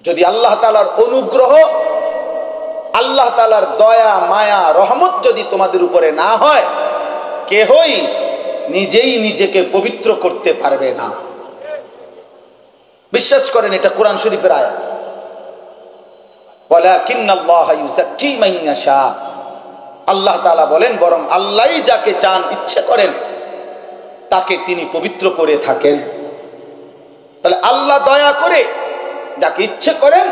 যদি আল্লাহ তাআলার অনুগ্রহ, আল্লাহ তাআলার দয়া মায়া রহমত যদি তোমাদের উপরে না হয়, কেহই নিজেই নিজেকে পবিত্র করতে পারবে না। বিশ্বাস করেন, এটা কোরআন শরীফের আয়াত। ওয়ালাকিন্নাল্লাহা ইউযাক্কি মান ইয়াশা, আল্লাহ তাআলা বলেন বরং আল্লাহই যাকে চান ইচ্ছে করেন তাকে তিনি পবিত্র করে থাকেন। তাহলে আল্লাহ দয়া করে যাকে ইচ্ছে করেন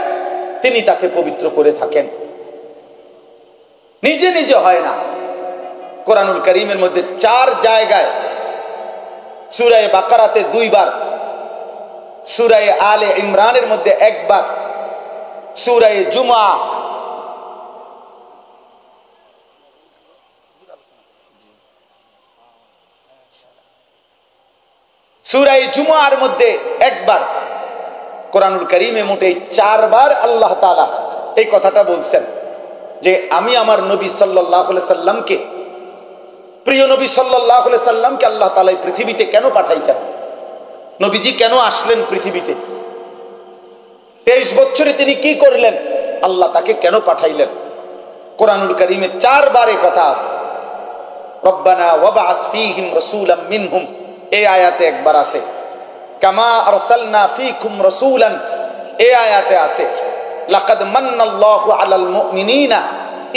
তিনি তাকে পবিত্র করে থাকেন, নিজে নিজে হয় না। কোরআনুল কারীমের মধ্যে 4 জায়গায়, সূরা বাকারাতে 2 বার, সূরা আলে ইমরানের মধ্যে 1 বার, সূরা জুমআ, সূরা জুমআর মধ্যে 1 বার, কোরআনুল কারীমে মোটে 4 বার আল্লাহ তাআলা এই কথাটা বলছেন যে আমি আমার নবী সাল্লাল্লাহু আলাইহি সাল্লামকে, প্রিয় নবী সাল্লাল্লাহু আলাইহি সাল্লামকে আল্লাহ তাআলা এই পৃথিবীতে কেন পাঠাইছেন, নবীজি কেন আসলেন পৃথিবীতে, 23 বছরে তিনি কি করলেন, আল্লাহ তাকে কেন পাঠাইলেন। কোরআনুল কারীমে 4 বার এই কথা আছে। রব্বানা ওয়াবআস ফীহিম রাসূলাম মিনহুম, এই আয়াতে 1 বার আছে। কামা আরসালনা ফীকুম রাসূলান, এই আয়াতে আছে। লাকাদ মান্নাল্লাহু আলাল মুমিনিনা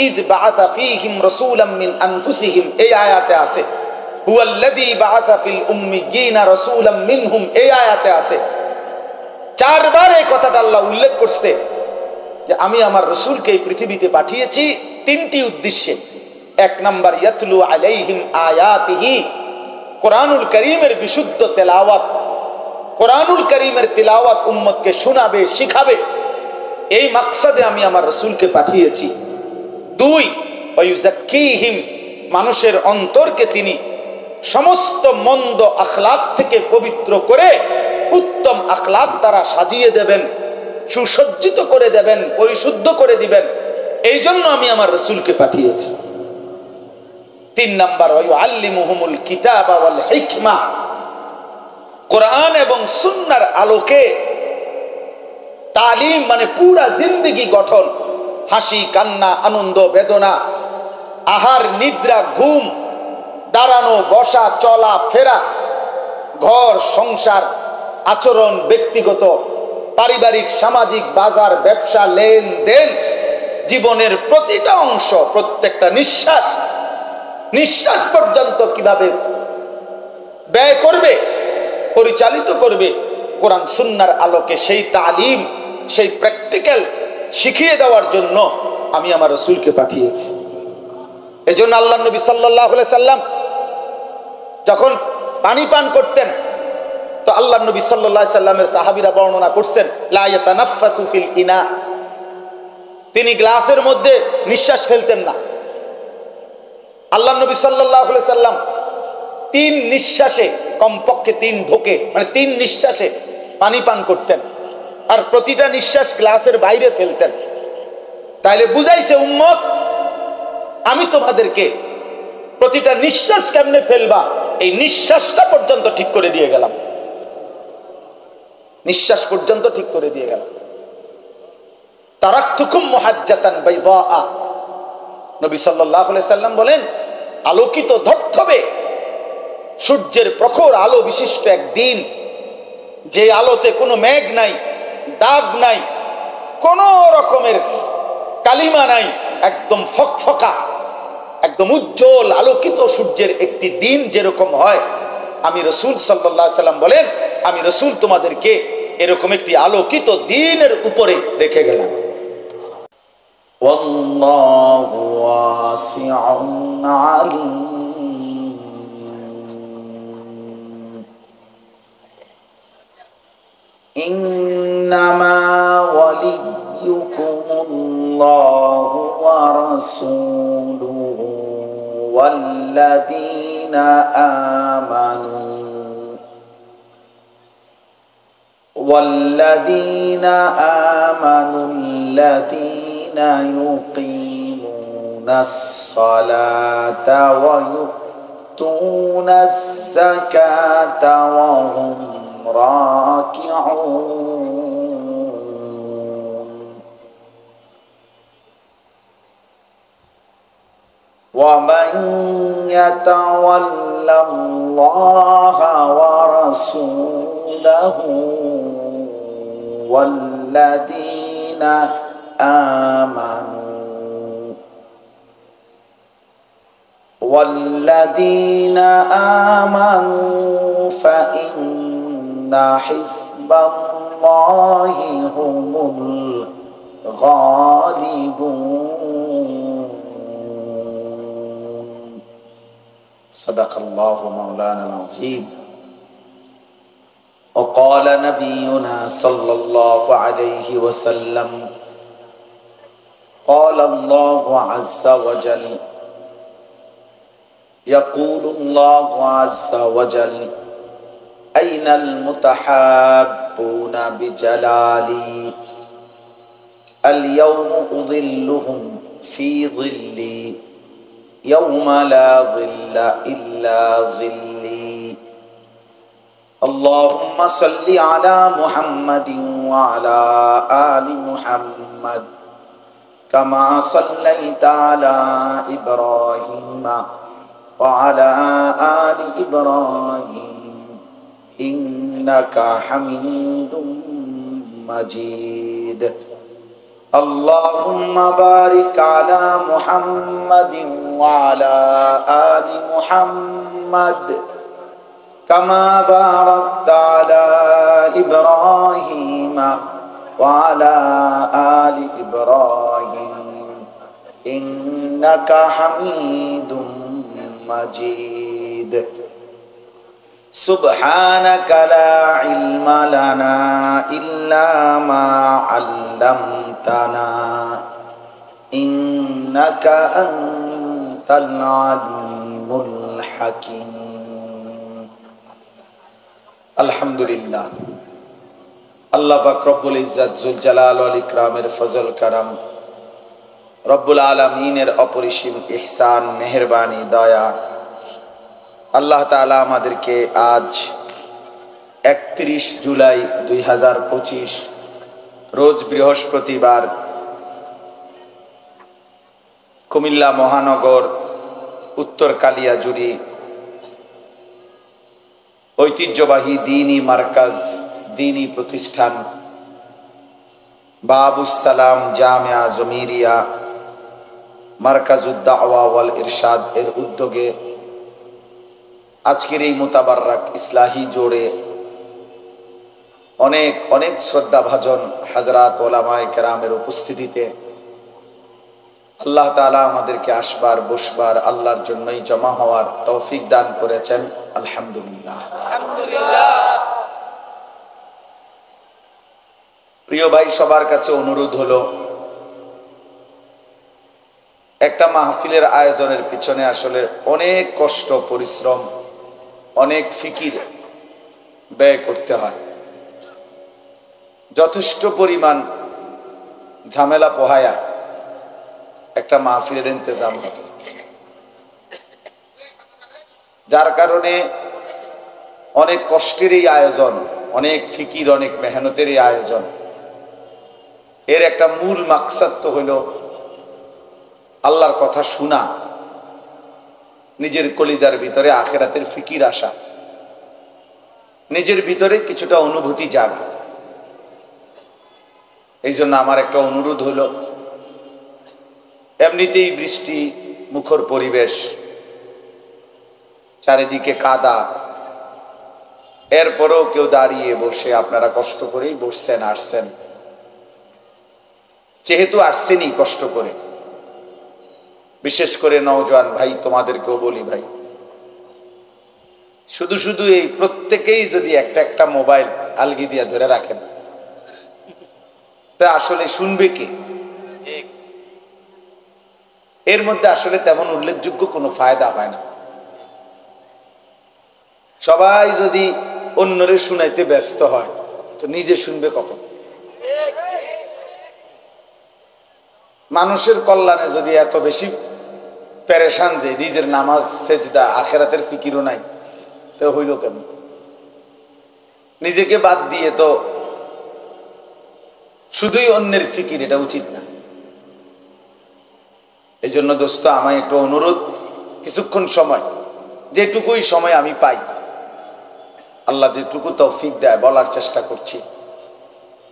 ইয বাআসা ফীহিম রাসূলাম মিন আনফুসিহিম, এই আয়াতে আছে। হুয়াল্লাযী বাআসা ফিল উম্মিয়িনা রাসূলাম মিনহুম, এই আয়াতে আছে। 4 বার এই কথাটা আল্লাহ উল্লেখ করছে যে আমি আমার রাসূলকে এই পৃথিবীতে পাঠিয়েছি 3টি উদ্দেশ্যে। 1 নাম্বার ইয়াতলু আলাইহিম আয়াতিহি, কোরআনুল কারীমের বিশুদ্ধ তেলাওয়াত, কোরআনুল কারীমের তেলাওয়াত উম্মতকে শোনাবে, শিখাবে, এই মাকসাদে আমি আমার রাসূলকে পাঠিয়েছি। 2 ওয়ায়ুযাক্কিহিম, মানুষের অন্তরকে তিনি সমস্ত মন্দ আখলাক থেকে পবিত্র করে উত্তম আখলাক দ্বারা সাজিয়ে দেবেন, সুসজ্জিত করে দেবেন, পরিশুদ্ধ করে দিবেন, এই জন্য আমি আমার রাসূলকে পাঠিয়েছি। 3 নাম্বার ওয়ায়ুআল্লিমুহুমুল কিতাবা ওয়াল হিকমা, কোরআন এবং সুন্নাহর আলোকে তালিম মানে পুরা জিন্দেগি গঠন, হাসি কান্না আনন্দ বেদনা, আহার নিদ্রা ঘুম, দাঁড়ানো বসা চলা ফেরা, ঘর সংসার আচরণ, ব্যক্তিগত পারিবারিক সামাজিক বাজার ব্যবসা লেনদেন, জীবনের প্রতিটা অংশ, প্রত্যেকটা নিঃশ্বাস নিঃশ্বাস পর্যন্ত কিভাবে ব্যয় করবে, পরিচালিত করবে, কোরআন সুন্নাহর আলোকে সেই তালিম, সেই প্র্যাকটিক্যাল শিখিয়ে দেওয়ার জন্য আমি আমার রাসূলকে পাঠিয়েছি। এজন্য আল্লাহর নবী সাল্লাল্লাহু আলাইহি সাল্লাম যখন পানি পান করতেন তো আল্লাহর নবী সাল্লাল্লাহু আলাইহি সাল্লামের সাহাবীরা বর্ণনা করছেন লা ইয়াতানাফফাসু ফিল ইনা, তিনি গ্লাসের মধ্যে নিঃশ্বাস ফেলতেন না। আল্লাহর নবী সাল্লাল্লাহু আলাইহি সাল্লাম 3 নিঃশ্বাসে, কমপক্ষে 3 ঢোকে মানে 3 নিঃশ্বাসে পানি পান করতেন, আর প্রতিটা নিঃশ্বাস গ্লাসের বাইরে ফেলতেন। তাইলে বুঝাইছে উম্মত, আমি তোমাদেরকে প্রতিটা নিঃশ্বাস কেমনে ফেলবা এই নিঃশ্বাসটা পর্যন্ত ঠিক করে দিয়ে গেলাম, নিঃশ্বাস পর্যন্ত ঠিক করে দিয়ে গেলাম। তারাকতুকুম মুহাজ্জাতান বাইদা, নবী সাল্লাল্লাহু আলাইহি সাল্লাম বলেন আলোকিত ধবধবে সূর্যের প্রখর আলো বিশিষ্ট এক দিন, যে আলোতে কোনো মেঘ নাই, দাগ নাই, কোন রকমের কালিমা নাই, একদম ফকফকা, একদম উজ্জ্বল আলোকিত সূর্যের একটি দিন যেরকম হয়, আমি রাসূল সাল্লাল্লাহু আলাইহি সাল্লাম বলেন আমি রাসূল তোমাদেরকে এরকম একটি আলোকিত দিনের উপরে রেখে গেলাম। ওয়াল্লাহু ওয়াসিউন আলীম। ইন্নামা ওয়ালিয়্যুকুমুল্লাহু ওয়া রাসূলুহু ওয়াল্লাযীনা আমানু الذين يقيمون الصلاة ويؤتون الزكاة وهم راكعون ومن يتول الله ورسوله والذين آمنوا فإن حزب الله هم الغالبون صدق الله مولانا العظيم وقال نبينا صلى الله عليه وسلم قال الله عز وجل يقول الله عز وجل أين المتحابون بجلالي اليوم أظلهم في ظلي يوم لا ظل إلا ظلي اللهم صل على محمد وعلى آل محمد كما صليت على إبراهيم وعلى آل إبراهيم إنك حميد مجيد اللهم بارك على محمد وعلى آل محمد كما باركت على إبراهيم وعلى آل إبراهيم إنك حميد مجيد سبحانك لا علم لنا إلا ما علمتنا إنك أنت العليم الحكيم الحمد لله আল্লাহ পাক রব্বুল ইজ্জত জুল জালাল ওয়াল ইকরামের ফজল করম রব্বুল আলামিনের অপরিসীম ইহসান মেহেরবানি দয়া আল্লাহ তাআলা আমাদেরকে আজ 31 জুলাই 2025 রোজ বৃহস্পতিবার কুমিল্লা মহানগর উত্তর কালিয়াজুড়ি ঐতিহ্যবাহী দ্বীনি মার্কাজ দ্বীনি প্রতিষ্ঠান বাবুস সালাম জামিয়া জমিরিয়া মার্কাজুদ দাওয়া ওয়াল ইরশাদ এর উদ্যোগে আজকের এই মুতাবাররাক ইসলাহি জোড়ে অনেক অনেক শ্রদ্ধাভাজন হযরত ওলামায়ে কেরামের উপস্থিতিতে আল্লাহ তাআলা আমাদেরকে আসবার বসবার আল্লাহর জন্যই জমা হওয়ার তৌফিক দান করেছেন আলহামদুলিল্লাহ আলহামদুলিল্লাহ। প্রিয় ভাই, সবার কাছে অনুরোধ হলো, একটা মাহফিলের আয়োজনের পিছনে আসলে অনেক কষ্ট পরিশ্রম অনেক ফিকির ব্যয় করতে হয়, যথেষ্ট পরিমাণ ঝামেলা পোহায়া একটা মাহফিলের ইন্তজাম হয়, যার কারণে অনেক কষ্টের এই আয়োজন, অনেক ফিকির অনেক মেহনতের এই আয়োজন। এর একটা মূল মাকসাদ তো হইল আল্লাহর কথা শোনা, নিজের কলিজার ভিতরে আখিরাতের ফিকির আসা, নিজের ভিতরে কিছুটা অনুভূতি জাগা। এই জন্য আমার একটা অনুরোধ হলো, এমনিতেই বৃষ্টি মুখর পরিবেশ, চারিদিকে কাদা, এরপরেও কেউ দাঁড়িয়ে বসে, আপনারা কষ্ট করেই বসছেন আসছেন, যেহেতু আসছেনই কষ্ট করে, বিশেষ করে নওজোয়ান ভাই তোমাদেরকেও বলি, ভাই শুধু শুধু এই প্রত্যেকেই যদি একটা একটা মোবাইল আলগি দিয়া ধরে রাখেন, তা আসলে শুনবে কে? এর মধ্যে আসলে তেমন উল্লেখযোগ্য কোনো ফায়দা হয় না। সবাই যদি অন্যরে শুনাইতে ব্যস্ত হয় তো নিজে শুনবে কখন? মানুষের কল্যাণে যদি এত বেশি পেরেশান যে নিজের নামাজ সেজদা আখিরাতের ফিকিরও নাই, তো হইল কেন? নিজেকে বাদ দিয়ে তো শুধুই অন্যের ফিকির, এটা উচিত না। এই জন্য দোস্ত, আমায় একটু অনুরোধ, কিছুক্ষণ সময়, যেটুকুই সময় আমি পাই, আল্লাহ যেটুকু তৌফিক দেয় বলার চেষ্টা করছি।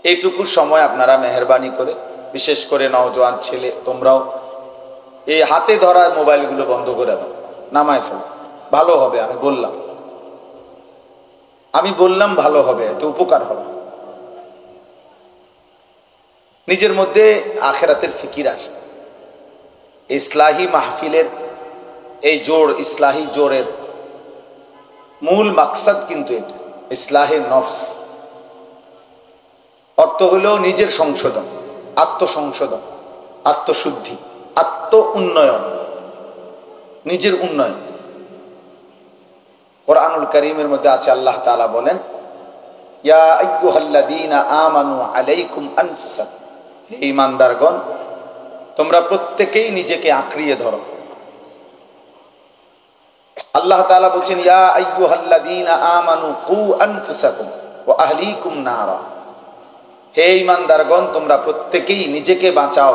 এইটুকু সময় আপনারা মেহেরবানি করে, বিশেষ করে নওজোয়ান ছেলে, তোমরাও এই হাতে ধরা মোবাইলগুলো বন্ধ করে দাও, নামায় ফেলো, ভালো হবে। আমি বললাম ভালো হবে, এতে উপকার হবে। নিজের মধ্যে আখেরাতের ফিকির আসবে। ইসলাহি মাহফিলের এই জোর, ইসলাহি জোরের মূল মাকসাদ কিন্তু এটা, ইসলাহে নফস। অর্থ হলো নিজের সংশোধন, আত্মসংশোধন, আত্মশুদ্ধি, আত্ম উন্নয়ন, নিজের উন্নয়ন। কুরআনুল কারীমের মধ্যে আছে, আল্লাহ তাআলা বলেন, ইয়া আইয়ুহাল্লাযীনা আমানু আলাইকুম আনফুসাকুম, হে ঈমানদারগণ, তোমরা প্রত্যেকেই নিজেকে আঁকড়িয়ে ধরো। আল্লাহ তাআলা বলেন, ইয়া আইয়ুহাল্লাযীনা আমানু কু আনফুসাকুম ওয়া আহলিকুম নারা, হে ঈমানদারগণ, তোমরা প্রত্যেকেই নিজেকে বাঁচাও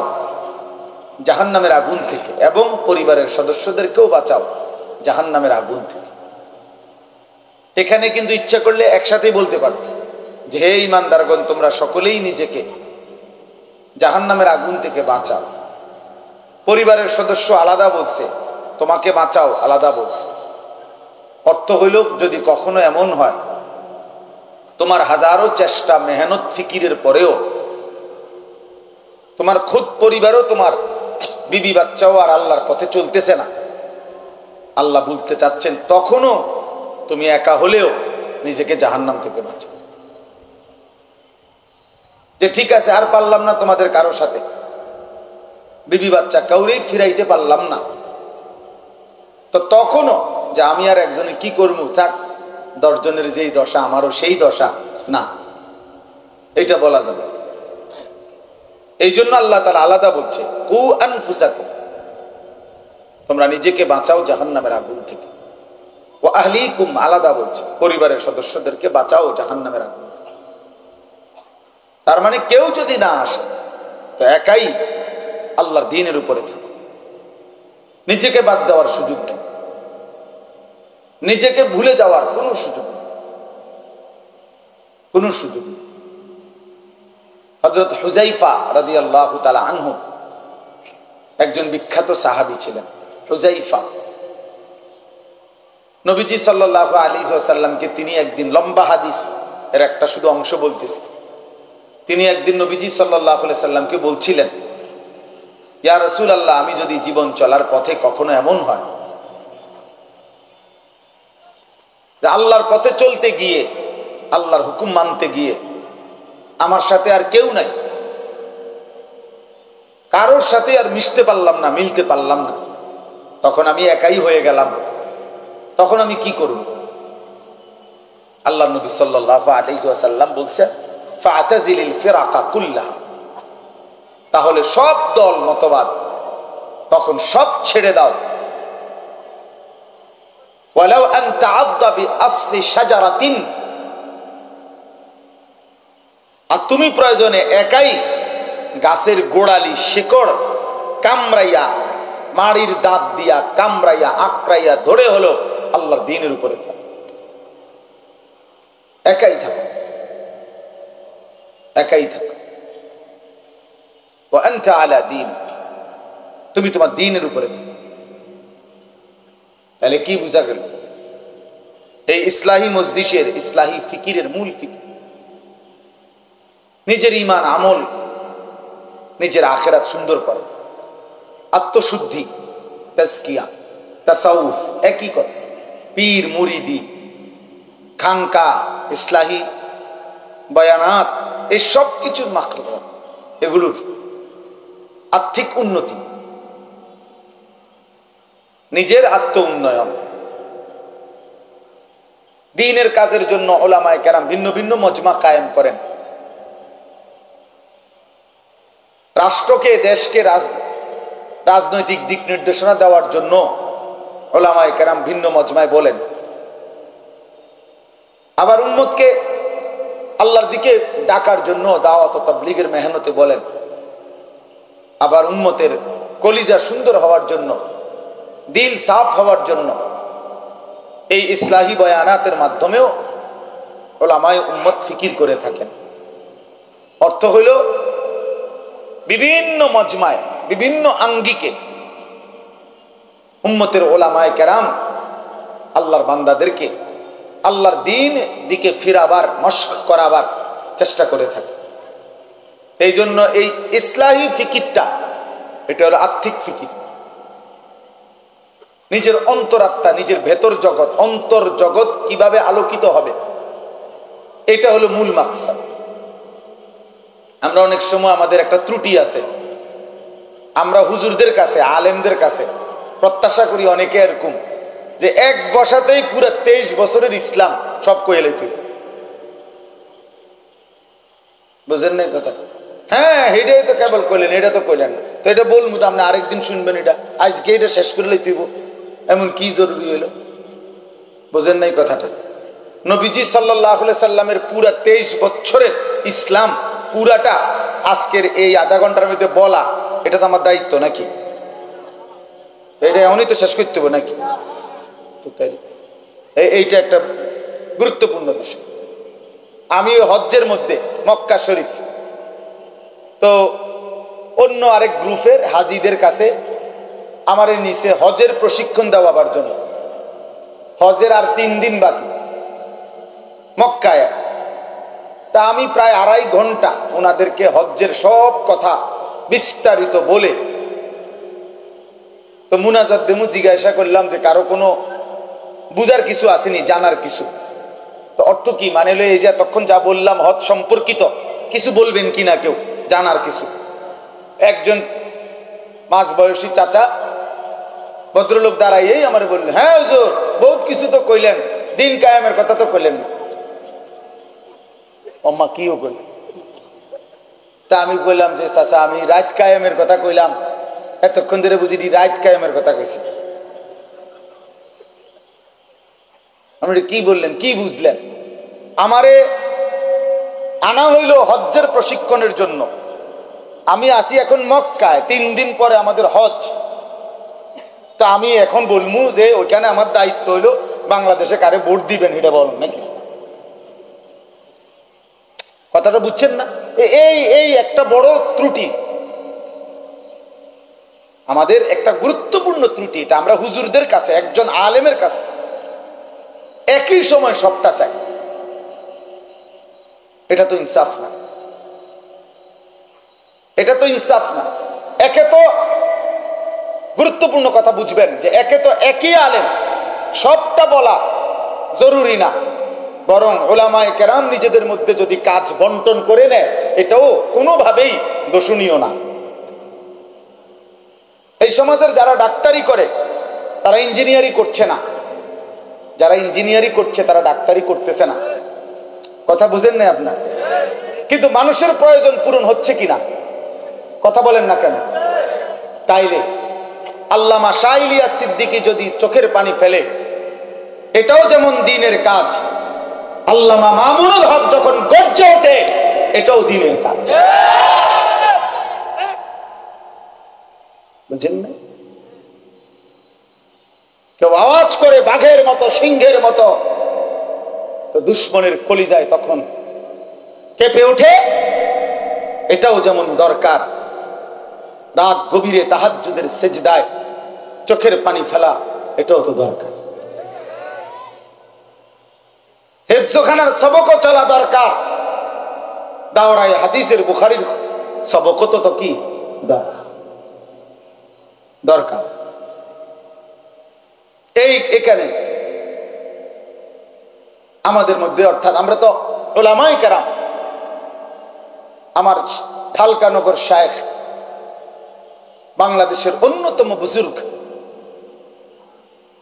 জাহান্নামের আগুন থেকে, এবং পরিবারের সদস্যদেরকেও বাঁচাও জাহান্নামের আগুন থেকে। এখানে কিন্তু ইচ্ছা করলে একসাথেই বলতে পারত যে, হে ঈমানদারগণ, তোমরা সকলেই নিজেকে জাহান্নামের আগুন থেকে বাঁচাও। পরিবারের সদস্য আলাদা বলছে, তোমাকে বাঁচাও আলাদা বলছে। অর্থ হইল, যদি কখনো এমন হয় তোমার হাজারো চেষ্টা, মেহনত, ফিকিরের পরেও তোমার খুদ পরিবারও, তোমার বিবি বাচ্চাও আর আল্লাহর পথে চলতেছে না, আল্লাহ বলতে চাচ্ছেন, তখনও তুমি একা হলেও নিজেকে জাহান্নাম থেকে বাঁচাও। যে ঠিক আছে, আর পারলাম না তোমাদের কারোর সাথে, বিবি বাচ্চা কাউরেই ফিরাইতে পারলাম না, তো তখনও যে আমি আর একজনে কি করবো, থাক, 10 জনের যেই দশা আমারও সেই দশা, না, এটা বলা যাবে। এই জন্য আল্লাহ তাআলা আলাদা বলছে, কু আনফুসাকুম, তোমরা নিজেকে বাঁচাও জাহান্নামের আগুন থেকে। ও আহলিকুম, আলাদা বলছে, পরিবারের সদস্যদেরকে বাঁচাও জাহান্নামের আগুন থেকে। তার মানে কেউ যদি না আসে তো একাই আল্লাহর দ্বীনের উপরে থাকো, নিজেকে বাদ দেওয়ার সুযোগ নেই, নিজেকে ভুলে যাওয়ার কোনো সুযোগ নেই, কোনো সুযোগ নেই। হযরত হুযায়ফা রাদিয়াল্লাহু তাআলা আনহু একজন বিখ্যাত সাহাবী ছিলেন। হুযায়ফা নবীজি সাল্লাল্লাহু আলাইহি ওয়াসাল্লামকে তিনি একদিন, লম্বা হাদিস এর একটা শুধু অংশ বলতেছি, তিনি একদিন নবীজি সাল্লাল্লাহু আলাইহি সাল্লামকে বলছিলেন, ইয়া রাসূলুল্লাহ, আমি যদি জীবন চলার পথে কখনো এমন হয় যে আল্লাহর পথে চলতে গিয়ে, আল্লাহর হুকুম মানতে গিয়ে আমার সাথে আর কেউ নাই, কারোর সাথে আর মিশতে পারলাম না, মিলতে পারলাম না, তখন আমি একাই হয়ে গেলাম, তখন আমি কি করব? আল্লাহর নবী সাল্লাল্লাহু আলাইহি ওয়াসাল্লাম বলছেন, ফাতাজিলিল ফিরাকা কুল্লাহা, তাহলে সব দল মতবাদ তখন সব ছেড়ে দাও। ওয়ালাউ আন তাআদ্দা বিআসলি শাজারাতিন, আর তুমি প্রয়োজনে একাই গাছের গোড়ালি, শিকড় কামড়াইয়া, মাড়ির দাঁত দিয়া কামড়াইয়া, আঁকড়াইয়া ধরে হলো আল্লাহর দ্বীনের উপরে থাকো, একাই থাকো, একাই থাকো। ওয়া আনতা আলা দীনিক, তুমি তোমার দ্বীনের উপরে থাকো। তাহলে কি বোঝা গেল? এই ইসলাহি মজলিসের, ইসলাহি ফিকিরের মূল ফিকির নিজের ঈমান, আমল, নিজের আখিরাত সুন্দর করে, আত্মশুদ্ধি, তাজকিয়া, তাসাউফ, একই কথা। পীর মুরিদি, খানকা, ইসলাহি বয়ানাত, এই সব কিছুর মাখলুকাত, এগুলোর আর্থিক উন্নতি, নিজের আত্ম উন্নয়ন, দ্বীনের কাজের জন্য উলামায়ে কেরাম ভিন্ন ভিন্ন মজমা কায়েম করেন। রাষ্ট্রকে, দেশকে রাজনৈতিক দিক নির্দেশনা দেওয়ার জন্য উলামায়ে কেরাম ভিন্ন মজমায় বলেন। আবার উম্মতকে আল্লাহর দিকে ডাকার জন্য দাওয়াত ও তাবলীগের মেহনতে বলেন। আবার উম্মতের কলিজা সুন্দর হওয়ার জন্য, দিল সাফ হওয়ার জন্য এই ইসলাহি বয়ানাতের মাধ্যমেও উলামায়ে উম্মত ফিকির করে থাকেন। অর্থ হইল বিভিন্ন মজমায়, বিভিন্ন আঙ্গিকে উম্মতের উলামায়ে কেরাম আল্লাহর বান্দাদেরকে আল্লাহর দ্বীন দিকে ফিরাবার, মশক করাবার চেষ্টা করে থাকে। এই জন্য এই ইসলাহি ফিকিরটা, এটা হলো আর্থিক ফিকির। নিজের অন্তরাত্মা, নিজের ভেতর জগৎ, অন্তর জগৎ কিভাবে আলোকিত হবে, এটা হলো মূল মাকসাদ। আমরা অনেক সময় আমাদের একটা ত্রুটি আছে, আমরা হুজুরদের কাছে, আলেমদের কাছে প্রত্যাশা করি অনেকে এরকম যে এক বসাতেই পুরো 23 বছরের ইসলাম সব কইলে তুই বুঝেন না কথা। হ্যাঁ, এটাই তো কেবল কইলেন, এটা তো কইলেন না, তো এটা বলবো তো আপনি আরেকদিন শুনবেন, এটা আজকে এটা শেষ করে লইতেইব, এমন কি জরুরি হইল? বুঝেন নাই কথাটা। নবীজি সাল্লাল্লাহু আলাইহি সাল্লামের পুরা 23 বছরের ইসলাম পুরাটা আজকের এই আধা ঘন্টার মধ্যে বলা, এটা তো আমার দায়িত্ব নাকি? এটা এমনই তো শেষ করতে হবে নাকি? তো তাই এইটা একটা গুরুত্বপূর্ণ বিষয়। আমি হজ্জের মধ্যে মক্কা শরীফ, তো অন্য আরেক গ্রুপের হাজিদের কাছে আমার নিচে হজের প্রশিক্ষণ দেওয়ার জন্য, হজের আর 3 দিন বাকি মক্কায়। তা আমি প্রায় 2.5 ঘন্টা ওনাদেরকে হজ্জের সব কথা বিস্তারিত বলে, তো মুনাজাত দেমু জিজ্ঞাসা করলাম যে কারো কোনো বুঝার কিছু আসেনি, জানার কিছু? তো অর্থ কি মানে হলো এই যে তখন যা বললাম হজ সম্পর্কিত কিছু বলবেন কিনা কেউ, জানার কিছু। একজন মাঝ বয়সী চাচা ভদ্রলোক দাঁড়াইয়েই আমার বললেন, হ্যাঁ হুজুর বহুত কিছু তো কইলেন, দিন কায়েমের কথা তো কইলেন না। আম্মা কিও কইলেন? তা আমি বললাম যে চাচা আমি রাত কায়েমের কথা কইলাম, এতক্ষণ ধরে বুঝি রাত কায়েমের কথা কইছি। আপনি কি বললেন, কি বুঝলেন? আমারে আনা হইল হজ্জের প্রশিক্ষণের জন্য। আমি আসি এখন মক্কায়, 3 দিন পরে আমাদের হজ। তা আমি এখন বলবো যে ওইখানে আমার দায়িত্ব হইলো বাংলাদেশে কারে ভোট দিবেন, এটা বলেন নাকি? কথাটা বুঝছেন না? এই একটা বড় ত্রুটি, আমাদের একটা গুরুত্বপূর্ণ ত্রুটি। এটা আমরা হুজুরদের কাছে, একজন আলেমের কাছে একই সময় সবটা চাই, এটা তো ইনসাফ না, এটা তো ইনসাফ না। একে তো গুরুত্বপূর্ণ কথা বুঝবেন যে একে তো একই আলেম, সবটা বলা জরুরি না, বরং উলামায়ে কেরাম নিজেদের মধ্যে যদি কাজ বন্টন করে নেয় এটাও কোনোভাবেই দোষণীয় না। এই সমাজের যারা ডাক্তারি করে তারা ইঞ্জিনিয়ারি করছে না, যারা ইঞ্জিনিয়ারি করছে তারা ডাক্তারি করতেছে না। কথা বুঝেন না আপনার? কিন্তু মানুষের প্রয়োজন পূরণ হচ্ছে কিনা কথা বলেন না কেন? তাইলে আল্লামা শাহ ইলিয়াস সিদ্দিকী যদি চোখের পানি ফেলে এটাও যেমন দ্বীনের কাজ, আল্লামা মামুনুল হক যখন গর্জে ওঠে এটাও দ্বীনের কাজ। বুঝেন না? কেউ আওয়াজ করে বাঘের মতো, সিংহের মতো, তো দুশ্মনের কলিজায় তখন কেঁপে ওঠে। এটাও যেমন দরকার, রাত গভীরে তাহাজ্জুদের সেজদায় চোখের পানি ফেলা, এটাও তো দরকার। হেফজখানার সবকও চলা দরকার, দাওরায়ে হাদিসের বুখারীর সবকও তো কি দরকার। এই এখানে আমাদের মধ্যে, অর্থাৎ আমরা তো উলামায়ে কেরাম, আমার ঢালকানগর শায়েখ, বাংলাদেশের অন্যতম বুজুর্গ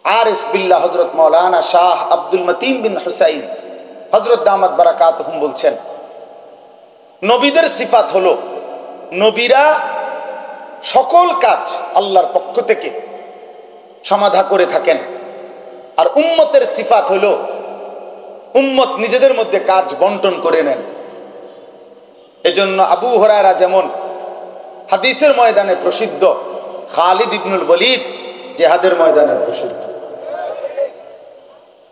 আরিফ বিল্লাহ হযরত মাওলানা শাহ আব্দুল মতিন বিন হুসাইন হযরত দামাত বারাকাতুহুম বলছেন, নবীদের সিফাত হলো নবীরা সকল কাজ আল্লাহর পক্ষ থেকে সমাধা করে থাকেন, আর উম্মতের সিফাত হলো উম্মত নিজেদের মধ্যে কাজ বন্টন করে নেন। এজন্য আবু হুরায়রা যেমন হাদিসের ময়দানে প্রসিদ্ধ, খালিদ ইবনুল ওয়ালিদ জিহাদের ময়দানে প্রসিদ্ধ।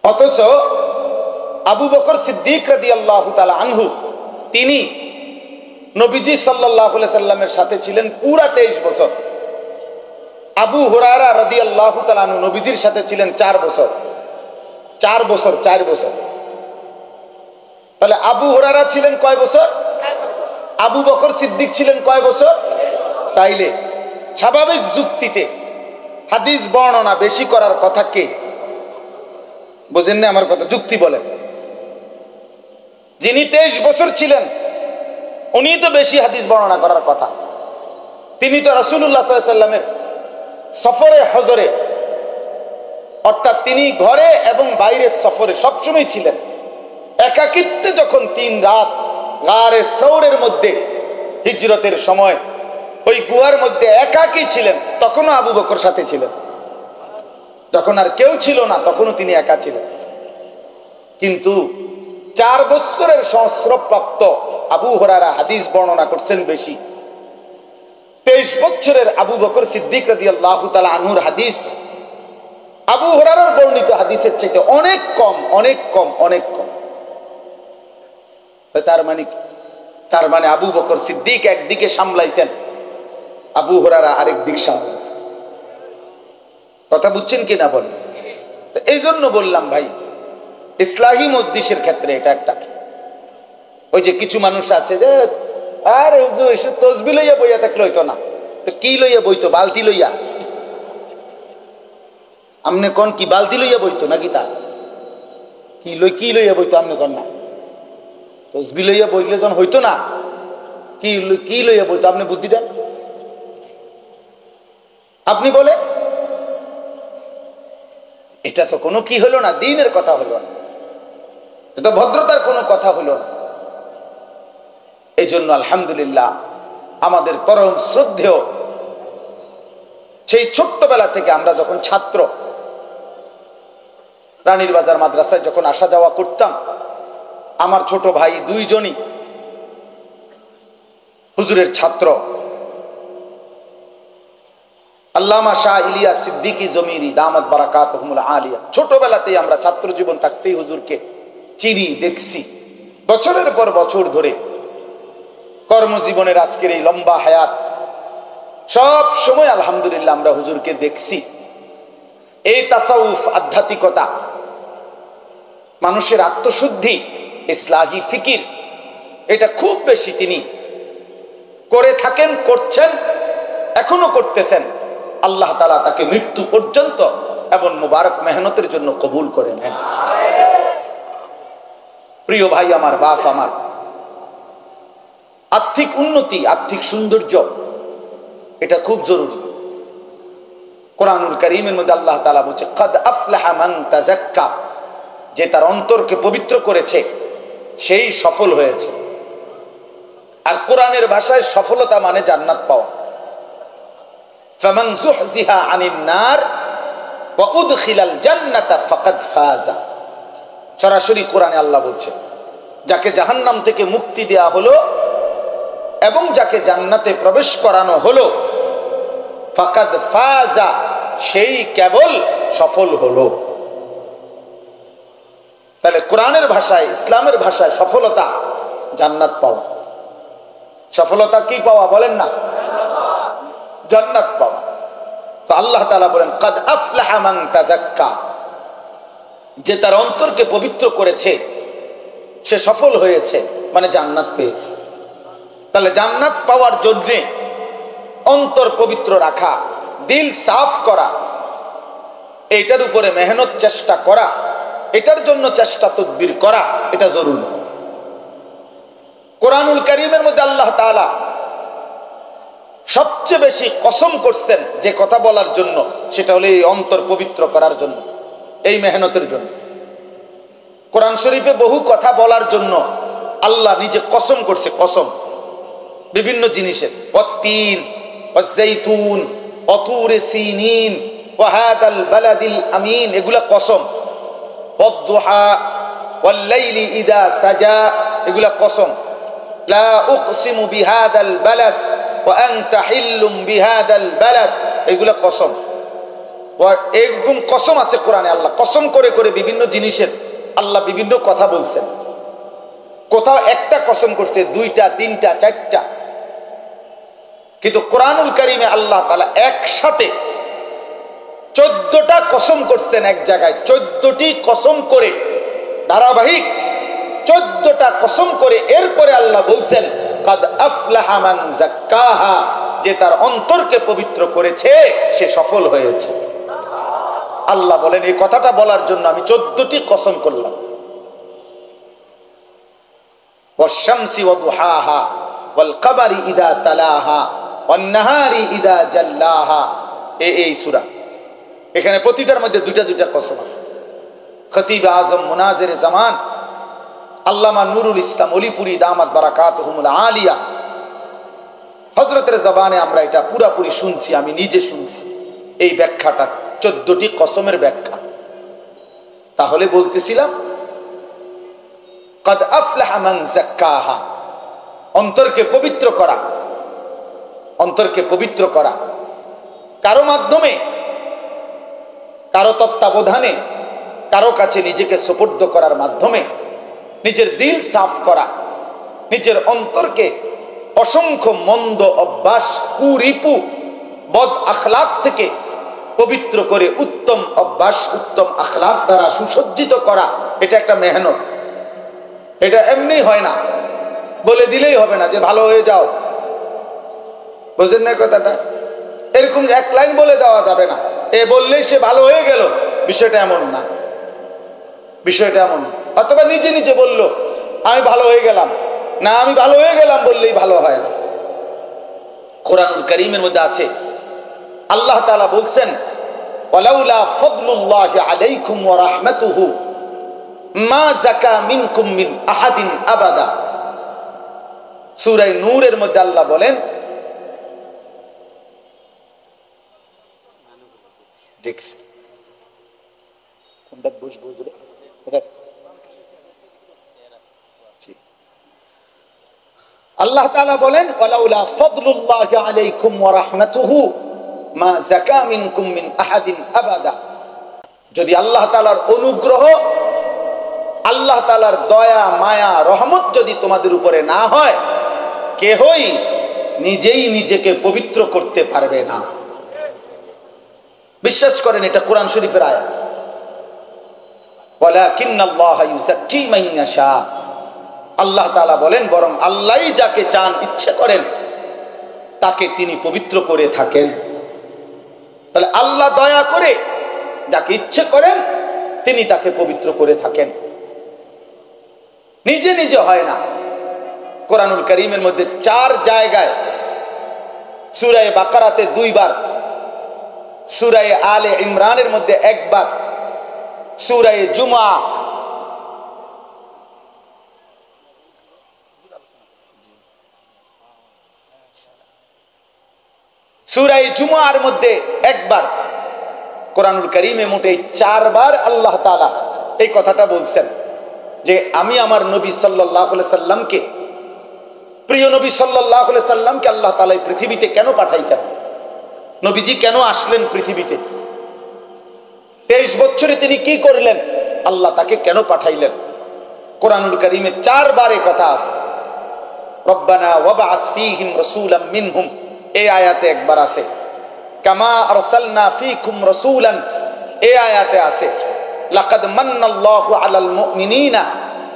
অথচ আবু বকর সিদ্দিক রাদিয়াল্লাহু তাআলা আনহু তিনি নবীজি সাল্লাল্লাহু আলাইহি সাল্লামের সাথে ছিলেন পুরা 23 বছর। আবু হুরায়রা রাদিয়াল্লাহু তাআলা আনহু নবীজির সাথে ছিলেন 4 বছর। 4 বছর। তাহলে আবু হুরায়রা ছিলেন কয় বছর? আবু বকর সিদ্দিক ছিলেন কয় বছর? তাইলে স্বাভাবিক যুক্তিতে হাদিস বর্ণনা বেশি করার কথা কে? বুঝেন না আমার কথা? যুক্তি বলেন। যিনি 23 বছর ছিলেন উনি তো বেশি হাদিস বর্ণনা করার কথা। তিনি তো রাসূলুল্লাহ সাল্লাল্লাহু আলাইহি ওয়াসাল্লামের সফরে হজরে, অর্থাৎ তিনি ঘরে এবং বাইরের সফরে সবসময় ছিলেন। একাকিত্বে যখন 3 রাত গারে সৌরের মধ্যে হিজরতের সময় ওই গুহার মধ্যে একাকী ছিলেন, তখনও আবু বকর সাথে ছিলেন। যখন আর কেউ ছিল না তখনও তিনি একা ছিলেন। কিন্তু 4 বছরের সংস্রবপ্রাপ্ত আবু হুরায়রা হাদিস বর্ণনা করছেন বেশি। 23 বছরের আবু বকর সিদ্দিক রাদিয়াল্লাহু তাআলা আনহুর হাদিস আবু হুরায়রার বর্ণিত হাদিসের চাইতে অনেক কম। তার মানে আবু বকর সিদ্দিক একদিকে সামলাইছেন, আবু হুরায়রা আরেক দিক সামলাইছেন। কথা বুঝছেন কিনা বলেন? এই জন্য বললাম ভাই, ইসলাহি মজলিসের ক্ষেত্রে এটা একটা, ওই যে কিছু মানুষ আছে যে আরে তসবিহ লইয়া বইয়া থাকলে হইতো না, তো কি লইয়া বইতো? বালতি লইয়া। আমনে কোন কি বালতি লইয়া বইতো নাকি? তা কি লইয়া বইতো? আমনে কোন না তসবিহ লইয়া বইলে যখন হইতো না, কি লইয়া বইতো? আপনি বুদ্ধি দেন, আপনি বলে। এটা তো কোনো কি হলো না, দ্বীনের কথা হলো না, এটা ভদ্রতার কোনো কথা হলো না। এই জন্য আলহামদুলিল্লাহ আমাদের পরম শ্রদ্ধেয় সেই ছোট্টবেলা থেকে আমরা যখন ছাত্র, রানীর বাজার মাদ্রাসায় যখন আসা যাওয়া করতাম, আমার ছোট ভাই 2 জনই হুজুরের ছাত্র। আল্লামা শাহ ইলিয়াস সিদ্দিকী জমিরি দামাত বারাকাতুহুমুল আলিয়া। ছোটবেলাতেই আমরা ছাত্র জীবন থাকতেই হুজুরকে চিনি, দেখছি। বছরের পর বছর ধরে কর্মজীবনের আজকের এই লম্বা হায়াত সব সময় আলহামদুলিল্লাহ আমরা হুজুরকে দেখছি। এই তাসাউফ, আধ্যাত্মিকতা, মানুষের আত্মশুদ্ধি, ইসলাহি ফিকির, এটা খুব বেশি তিনি করে থাকেন, করছেন, এখনো করতেছেন। আল্লাহ তাআলা তাকে মৃত্যু পর্যন্ত এমন মুবারক মেহনতের জন্য কবুল করে নেন। প্রিয় ভাই আমার, বাপ আমার, আর্থিক উন্নতি, আর্থিক সৌন্দর্য এটা খুব জরুরি। কোরআনুল কারীমের মধ্যে আল্লাহ তাআলা বলছে কাদ আফলাহা মান তাযাক্কা, যে তার অন্তরকে পবিত্র করেছে সেই সফল হয়েছে। আর কোরআনের ভাষায় সফলতা মানে জান্নাত পাওয়া। ফামান যুহজিহা আনিন নার ওয়া উদখিলাল জান্নাতা ফাকাদ ফাজা। সরাসরি কোরআনে আল্লাহ বলছে, যাকে জাহান্নাম থেকে মুক্তি দেয়া হলো এবং যাকে জান্নাতে প্রবেশ করানো হলো, ফাকাদ ফাজা, সেই কেবল সফল হলো। তাহলে কোরআনের ভাষায়, ইসলামের ভাষায় সফলতা জান্নাত পাওয়া। সফলতা কি পাওয়া বলেন না? জান্নাত পাওয়া। তো আল্লাহ তাআলা বলেন কাদ আফলাহা মান তাযাক্কা, যে তার অন্তরকে পবিত্র করেছে সে সফল হয়েছে, মানে জান্নাত পেয়েছে। তাহলে জান্নাত পাওয়ার জন্য অন্তর পবিত্র রাখা, দিল সাফ করা, এটার উপরে মেহনত, চেষ্টা করা, এটার জন্য চেষ্টা তদবির করা, এটা জরুরি। কোরআনুল কারীমের মধ্যে আল্লাহ তাআলা সবচেয়ে বেশি কসম করছেন যে কথা বলার জন্য, সেটা হলো এই অন্তর পবিত্র করার জন্য, এই মেহনতের জন্য। কোরআন শরীফে বহু কথা বলার জন্য আল্লাহ নিজে কসম করছে, কসম বিভিন্ন জিনিসের। ওয়াত্তিন ওয়াজ্জাইতুন ওয়াতুরে সিনিন ওয়া হাদাল বালাদিল আমিন, এগুলা কসম। ওয়াদ-দুহা ওয়াল-লাইলি ইযা সাজা, এগুলা কসম। লা উকসিমু বিহাদাল বালাদ ওয়া আনতা হিল্লুম বিহাদাল বালাদ এগুলা কসম। এরকম কসম আছে কোরআনে, আল্লাহ কসম করে করে বিভিন্ন জিনিসের আল্লাহ বিভিন্ন কথা বলছেন। কোথাও একটা কসম করছে, দুইটা, তিনটা, চারটা, কিন্তু কোরআনুল কারীমে আল্লাহ তাআলা একসাথে 14টা কসম করছেন এক জায়গায়। 14টি কসম করে ধারাবাহিক 14টা কসম করে এরপরে আল্লাহ বলছেন কাদ আফলাহা মান যাক্কাহা, যে তার অন্তরকে পবিত্র করেছে সে সফল হয়েছে। আল্লাহ বলেন এই কথাটা বলার জন্য আমি 14টি কসম করলাম। ওয়াশ-শামসি ওয়া দুহাহা ওয়াল কমারি ইযা তালাহা ওয়ান নাহারি ইযা জাল্লাহা। এই সূরা, এখানে প্রতিটার মধ্যে দুইটা দুইটা কসম আছে। খতিব আজম মুনাজির জামান আল্লামা নুরুল ইসলাম অলিপুরি দামাত বারাকাতুহুমুল আলিয়া হযরতের জবানে আমরা এটা পুরাপুরি শুনছি, আমি নিজে শুনছি এই ব্যাখ্যাটা, 14টি কসমের ব্যাখ্যা। তাহলে বলতেছিলাম কাদ আফলাহা মান যাক্কাহা, অন্তরকে পবিত্র করা, অন্তরকে পবিত্র করা কারো মাধ্যমে, কারো তত্ত্বাবধানে, কারো কাছে নিজেকে সুপুর্দ করার মাধ্যমে নিজের দিল সাফ করা, নিজের অন্তরকে অসংখ্য মন্দ অভ্যাস, কুরিপু, বদ আখলাক থেকে পবিত্র করে উত্তম অভ্যাস, উত্তম আখলাক দ্বারা সুসজ্জিত করা। এটা একটা মেহনত, এটা এমনি হয় না, বলে দিলেই হবে না যে ভালো হয়ে যাও। বুঝেন না কথাটা? এরকম এক লাইন বলে দেওয়া যাবে না, এ বললেই সে ভালো হয়ে গেল, বিষয়টা এমন না, বিষয়টা এমন। অথবা নিজে নিজে বলল আমি ভালো হয়ে গেলাম, না আমি ভালো হয়ে গেলাম বললেই ভালো হয় না। কোরআনুল কারীমের মধ্যে আছে আল্লাহ তাআলা বলছেন ওয়ালাউলা ফাদলুল্লাহি আলাইকুম ওয়া রাহমাতুহু মা যাকা মিনকুম মিন আহাদিন আবাদা। সূরা নূরের মধ্যে আল্লাহ বলেন, কোনটা বুঝবো এটা আল্লাহ তাআলা বলেন ওয়ালাউলা ফাদলুল্লাহি আলাইকুম ওয়া রাহমাতুহু মা যাকা মিনকুম মিন আহাদিন আবাদা। যদি আল্লাহ তাআলার অনুগ্রহ, আল্লাহ তাআলার দয়া, মায়া, রহমত যদি তোমাদের উপরে না হয়, কেহই নিজেই নিজেকে পবিত্র করতে পারবে না। বিশ্বাস করেন, এটা কোরআন শরীফের আয়াত। ওয়ালাকিন্নাল্লাহা ইউযাক্কি মান ইয়াশা। আল্লাহ তাআলা বলেন বরং আল্লাহই যাকে চান, ইচ্ছে করেন তাকে তিনি পবিত্র করে থাকেন। তাহলে আল্লাহ দয়া করে যাকে ইচ্ছে করেন তিনি তাকে পবিত্র করে থাকেন, নিজে নিজে হয় না। কোরআনুল কারীমের মধ্যে 4 জায়গায়, সূরা বাকারাতে 2 বার, সূরা আলে ইমরানের মধ্যে 1 বার, সূরা জুমআ, সূরা জুমআর মধ্যে 1 বার, কোরআনুল কারীমে মোটে 4 বার আল্লাহ তাআলা এই কথাটা বলছেন যে আমি আমার নবী সাল্লাল্লাহু আলাইহি সাল্লামকে, প্রিয় নবী সাল্লাল্লাহু আলাইহি সাল্লামকে আল্লাহ তাআলা এই পৃথিবীতে কেন পাঠাইছেন, নবীজি কেন আসলেন পৃথিবীতে, 23 বছরে তিনি কি করলেন, আল্লাহ তাকে কেন পাঠাইলেন। কোরআনুল কারীমে 4 বার এই কথা আছে। রব্বানা ওয়াবআস ফীহিম রাসূলাম মিনহুম, এই আয়াতে 1 বার আছে। কামা আরসালনা ফীকুম রাসূলান, এই আয়াতে আছে। লাকাদ মান্নাল্লাহু আলাল মুমিনিনা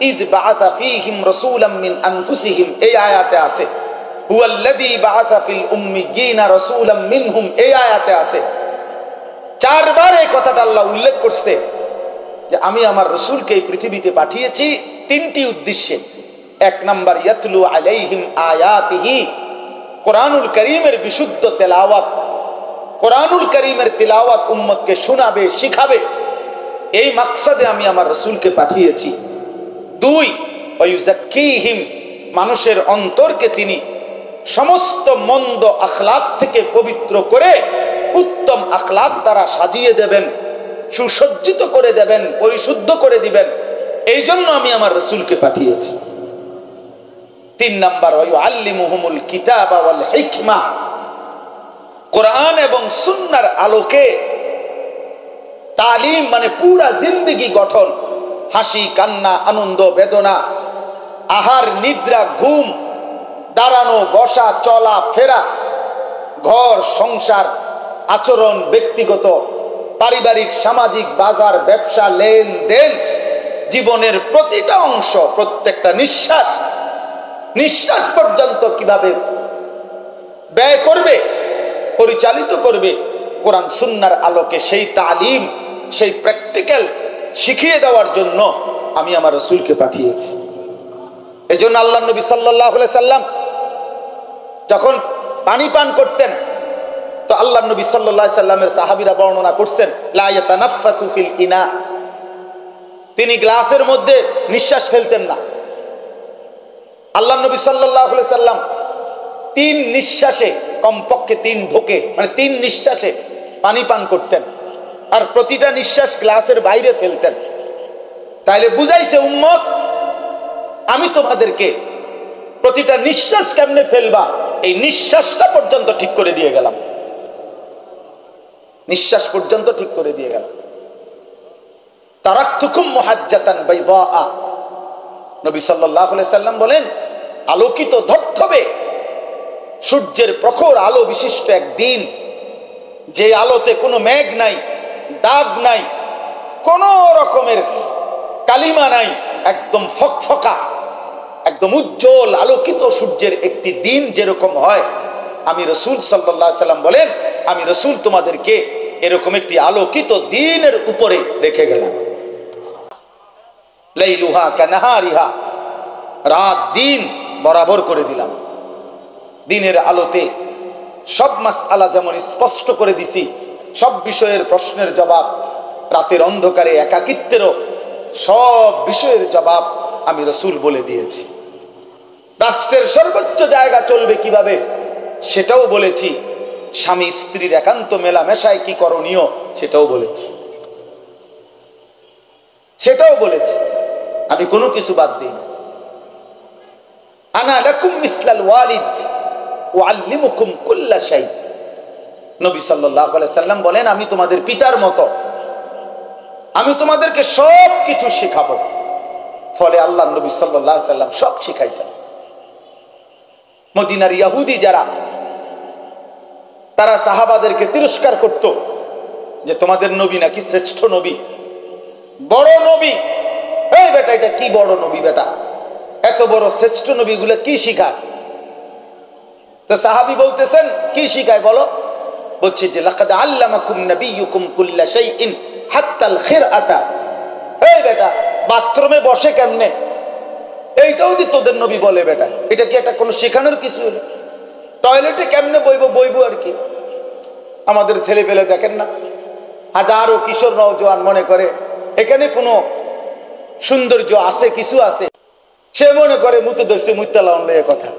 ইয বাআসা ফীহিম রাসূলাম মিন আনফুসিহিম, এই আয়াতে আছে। হুয়াল্লাযী বাআসা ফিল উম্মিয়িনা রাসূলাম মিনহুম, এই আয়াতে আছে। 4 বার এই কথাটা আল্লাহ উল্লেখ করছে যে আমি আমার রাসূলকে এই পৃথিবীতে পাঠিয়েছি 3টি উদ্দেশ্যে। 1 নাম্বার ইয়াতলু আলাইহিম আয়াতিহি, কোরআনুল কারীমের বিশুদ্ধ তেলাওয়াত, কোরআনুল কারীমের তেলাওয়াত উম্মতকে শোনাবে, শিখাবে, এই মাকসাদে আমি আমার রাসূলকে পাঠিয়েছি। 2 ওয়ায়ুযাক্কিহিম, মানুষের অন্তরকে তিনি সমস্ত মন্দ আখলাক থেকে পবিত্র করে উত্তম আখলাক দ্বারা সাজিয়ে দেবেন, সুসজ্জিত করে দেবেন, পরিশুদ্ধ করে দিবেন, এই জন্য আমি আমার রাসূলকে পাঠিয়েছি। 3 নাম্বার ওয়ায়ুআল্লিমুহুমুল কিতাবা ওয়াল হিকমা, কোরআন এবং সুন্নাহর আলোকে তালিম মানে পুরা জিন্দেগি গঠন, হাসি কান্না আনন্দ বেদনা, আহার নিদ্রা ঘুম, দাঁড়ানো বসা চলা ফেরা, ঘর সংসার আচরণ, ব্যক্তিগত পারিবারিক সামাজিক বাজার ব্যবসা লেনদেন, জীবনের প্রতিটা অংশ, প্রত্যেকটা নিঃশ্বাস নিঃশ্বাস পর্যন্ত কিভাবে ব্যয় করবে, পরিচালিত করবে কোরআন সুন্নাহর আলোকে, সেই তালিম সেই প্র্যাকটিক্যাল শিখিয়ে দেওয়ার জন্য আমি আমার রাসূলকে পাঠিয়েছি। এজন্য আল্লাহ নবী সাল্লাল্লাহু আলাইহি সাল্লাম যখন পানি পান করতেন তো আল্লাহ নবী সাল্লাল্লাহু আলাইহি সাল্লামের সাহাবীরা বর্ণনা করছেন লা ইয়াতানাফফাসু ফিল ইনা, তিনি গ্লাসের মধ্যে নিঃশ্বাস ফেলতেন না। আল্লাহ নবী সাল্লাল্লাহু আলাইহি সাল্লাম 3 নিঃশ্বাসে, কমপক্ষে 3 ঢোকে মানে 3 নিঃশ্বাসে পানি পান করতেন, আর প্রতিটা নিঃশ্বাস গ্লাসের বাইরে ফেলতেন। তাইলে বুঝাইছে উম্মত, আমি তোমাদেরকে প্রতিটা নিঃশ্বাস কেমনে ফেলবা এই নিঃশ্বাসটা পর্যন্ত ঠিক করে দিয়ে গেলাম, নিঃশ্বাস পর্যন্ত ঠিক করে দিয়ে গেলাম। তারাকতুকুম মুহাজ্জাতান বাইদা, নবী সাল্লাল্লাহু আলাইহি সাল্লাম বলেন আলোকিত ধবধবে সূর্যের প্রখর আলো বিশিষ্ট এক দিন, যে আলোতে কোনো মেঘ নাই, দাগ নাই, কোন রকমের কালিমা নাই, একদম ফকফকা একদম উজ্জ্বল আলোকিত সূর্যের একটি দিন যেরকম হয়, আমি রাসূল সাল্লাল্লাহু আলাইহি সাল্লাম বলেন আমি রাসূল তোমাদেরকে এরকম একটি আলোকিত দিনের উপরে রেখে গেলাম। লাইলুহা কানাহারিহা, রাত দিন বরাবর করে দিলাম। দিনের আলোতে সব মাসআলা যেমন স্পষ্ট করে দিছি, সব বিষয়ের প্রশ্নের জবাব, রাতের অন্ধকারে একাকিত্বেরও সব বিষয়ের জবাব আমি রাসূল বলে দিয়েছি। রাষ্ট্রের সর্বোচ্চ জায়গা চলবে কিভাবে সেটাও বলেছি, স্বামী স্ত্রীর একান্ত মেলামেশায় কি করণীয় সেটাও বলেছি, সেটাও বলেছি, আমি কোনো কিছু বাদ দিই। আনা লাকুম মিসলাল ওয়ালিদ ওয়াল্লিমুকুম কুল্লা শাই, নবী সাল্লাল্লাহু আলাইহি সাল্লাম বলেন আমি তোমাদের পিতার মতো, আমি তোমাদেরকে সব কিছু শেখাবো। ফলে আল্লাহ নবী সাল্লাল্লাহু আলাইহি সাল্লাম সব শিখাইছেন। মদিনার ইহুদি যারা, তারা সাহাবাদেরকে তিরস্কার করত যে তোমাদের নবী নাকি শ্রেষ্ঠ নবী, বড় নবী। এই বেটা, এটা কি বড় নবী বেটা, এত বড় শ্রেষ্ঠ নবী গুলো কি শিখায়? তো সাহাবী বলতেছেন কি শিখায় বলো? বলছে যে লাকাদ আল্লামাকুম নাবিয়্যুকুম কুল্লা শাইইন হাত্তাল খিরআতা। এই বেটা, বাথরুমে বসে কেমনে এইটাও দি তোদের নবী বলে বেটা, এটা কি একটা কোনো শেখানোর কিছু হলো? টয়লেটে কেমনে বইবো আর কি। আমাদের ছেলে পেলে দেখেন না, হাজারো কিশোর নওজোয়ান মনে করে এখানে কোনো সৌন্দর্য আছে, কিছু আছে, সে মনে করে মুতে ধরছে মুতালাউন লয়ে কথা।